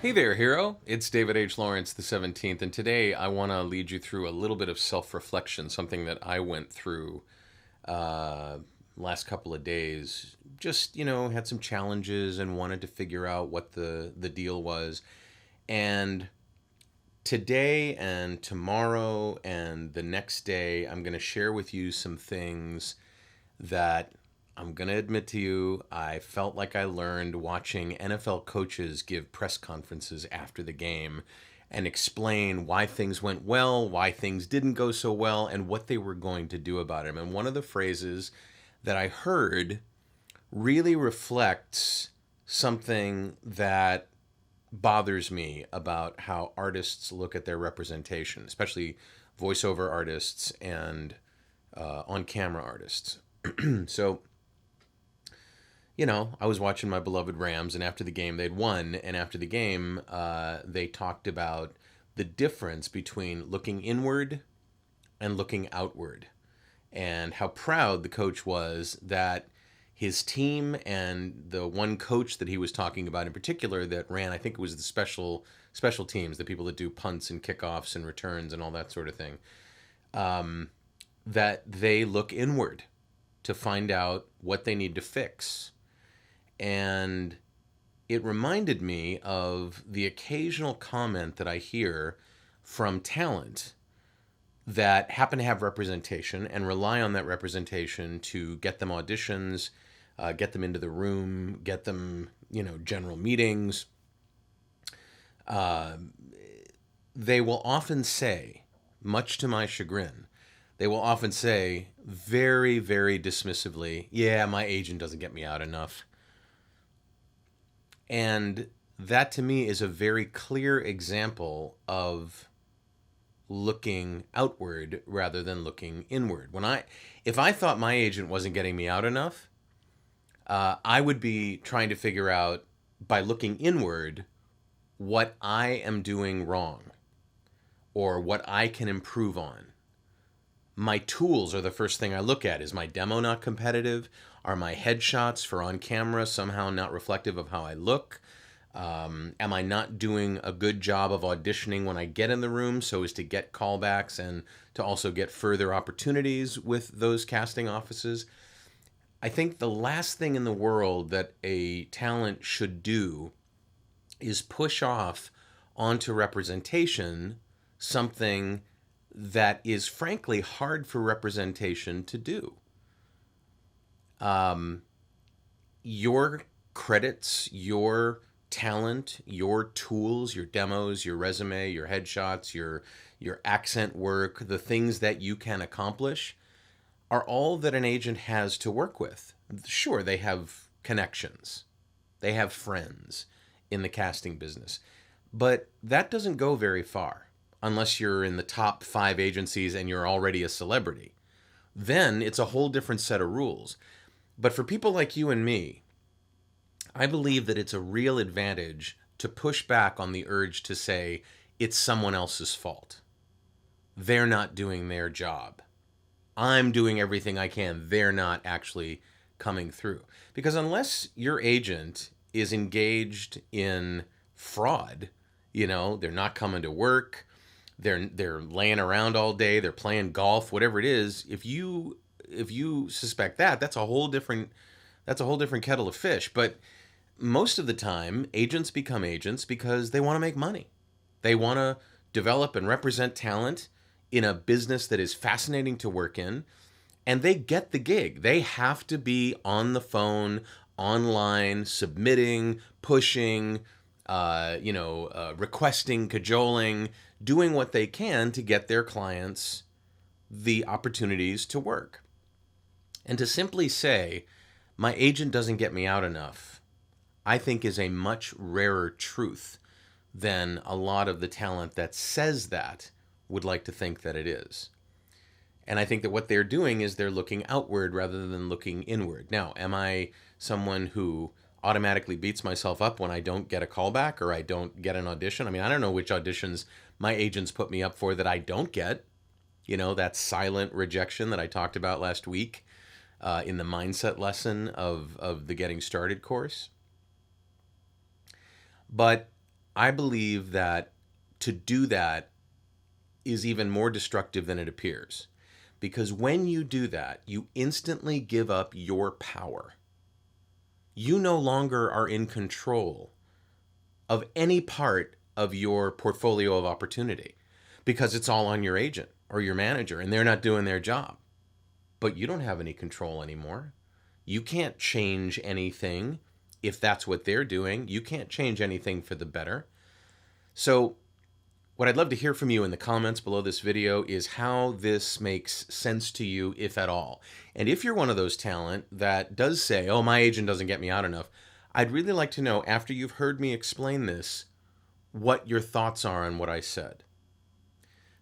Hey there, hero. It's David H. Lawrence, the 17th, and today I want to lead you through a little bit of self reflection, something that I went through uh, last couple of days. Just, had some challenges and wanted to figure out what the deal was. And today and tomorrow and the next day, I'm going to share with you some things that I'm going to admit to you, I felt like I learned watching NFL coaches give press conferences after the game and explain why things went well, why things didn't go so well, and what they were going to do about it. And one of the phrases that I heard really reflects something that bothers me about how artists look at their representation, especially voiceover artists and on camera artists. So, I was watching my beloved Rams, and after the game, they'd won. And after the game, they talked about the difference between looking inward and looking outward, and how proud the coach was that his team and the one coach that he was talking about in particular that ran, I think it was the special teams, the people that do punts and kickoffs and returns and all that sort of thing, that they look inward to find out what they need to fix. And it reminded me of the occasional comment that I hear from talent that happen to have representation and rely on that representation to get them auditions, get them into the room, get them, general meetings. They will often say, much to my chagrin, they will often say very, very dismissively, yeah, my agent doesn't get me out enough. And that to me is a very clear example of looking outward rather than looking inward. If I thought my agent wasn't getting me out enough, I would be trying to figure out by looking inward what I am doing wrong or what I can improve on. My tools are the first thing I look at. Is my demo not competitive? Are my headshots for on camera somehow not reflective of how I look? Am I not doing a good job of auditioning when I get in the room so as to get callbacks and to also get further opportunities with those casting offices? I think the last thing in the world that a talent should do is push off onto representation something that is frankly hard for representation to do. Your credits, your talent, your tools, your demos, your resume, your headshots, your accent work, the things that you can accomplish are all that an agent has to work with. Sure, they have connections. They have friends in the casting business. But that doesn't go very far unless you're in the top 5 agencies and you're already a celebrity. Then it's a whole different set of rules. But for people like you and me, I believe that it's a real advantage to push back on the urge to say it's someone else's fault. They're not doing their job. I'm doing everything I can. They're not actually coming through. Because unless your agent is engaged in fraud, they're not coming to work, they're laying around all day, they're playing golf, whatever it is, if you suspect that, that's a whole different kettle of fish. But most of the time, agents become agents because they want to make money. They want to develop and represent talent in a business that is fascinating to work in, and they get the gig. They have to be on the phone, online, submitting, pushing, requesting, cajoling, doing what they can to get their clients the opportunities to work. And to simply say, my agent doesn't get me out enough, I think is a much rarer truth than a lot of the talent that says that would like to think that it is. And I think that what they're doing is they're looking outward rather than looking inward. Now, am I someone who automatically beats myself up when I don't get a callback or I don't get an audition? I mean, I don't know which auditions my agents put me up for that I don't get. That silent rejection that I talked about last week in the mindset lesson of the Getting Started course. But I believe that to do that is even more destructive than it appears. Because when you do that, you instantly give up your power. You no longer are in control of any part of your portfolio of opportunity because it's all on your agent or your manager and they're not doing their job. But you don't have any control anymore. You can't change anything if that's what they're doing. You can't change anything for the better. So what I'd love to hear from you in the comments below this video is how this makes sense to you, if at all. And if you're one of those talent that does say, oh, my agent doesn't get me out enough, I'd really like to know, after you've heard me explain this, what your thoughts are on what I said.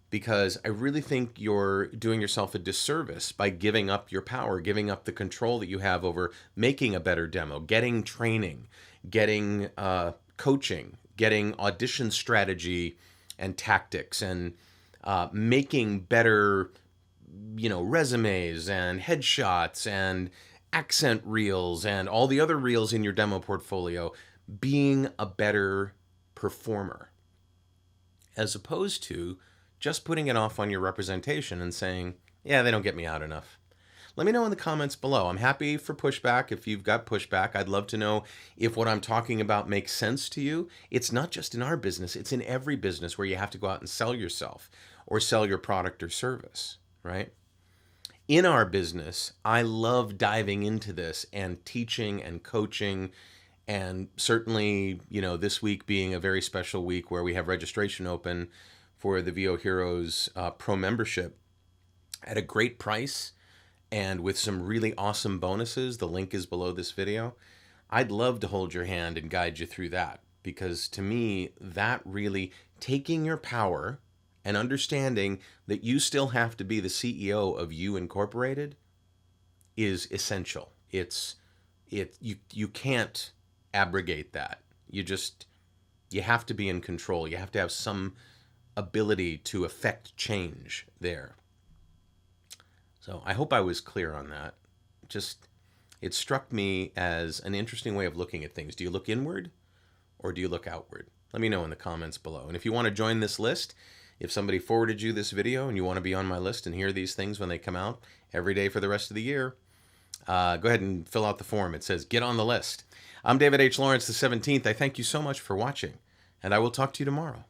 Because I really think you're doing yourself a disservice by giving up your power, giving up the control that you have over making a better demo, getting training, getting coaching, getting audition strategy and tactics, and making better, resumes and headshots and accent reels and all the other reels in your demo portfolio, being a better performer, as opposed to just putting it off on your representation and saying, yeah, they don't get me out enough. Let me know in the comments below. I'm happy for pushback. If you've got pushback, I'd love to know if what I'm talking about makes sense to you. It's not just in our business. It's in every business where you have to go out and sell yourself or sell your product or service, right? In our business, I love diving into this and teaching and coaching. And certainly, this week being a very special week where we have registration open for the VO Heroes Pro membership at a great price and with some really awesome bonuses. The link is below this video. I'd love to hold your hand and guide you through that, because to me, that really, taking your power and understanding that you still have to be the CEO of you Incorporated, is essential. You can't abrogate that. You have to be in control. You have to have some ability to affect change there. So I hope I was clear on that. It struck me as an interesting way of looking at things. Do you look inward or do you look outward? Let me know in the comments below. And if you want to join this list, if somebody forwarded you this video and you want to be on my list and hear these things when they come out every day for the rest of the year, go ahead and fill out the form. It says, get on the list. I'm David H. Lawrence, the 17th. I thank you so much for watching, and I will talk to you tomorrow.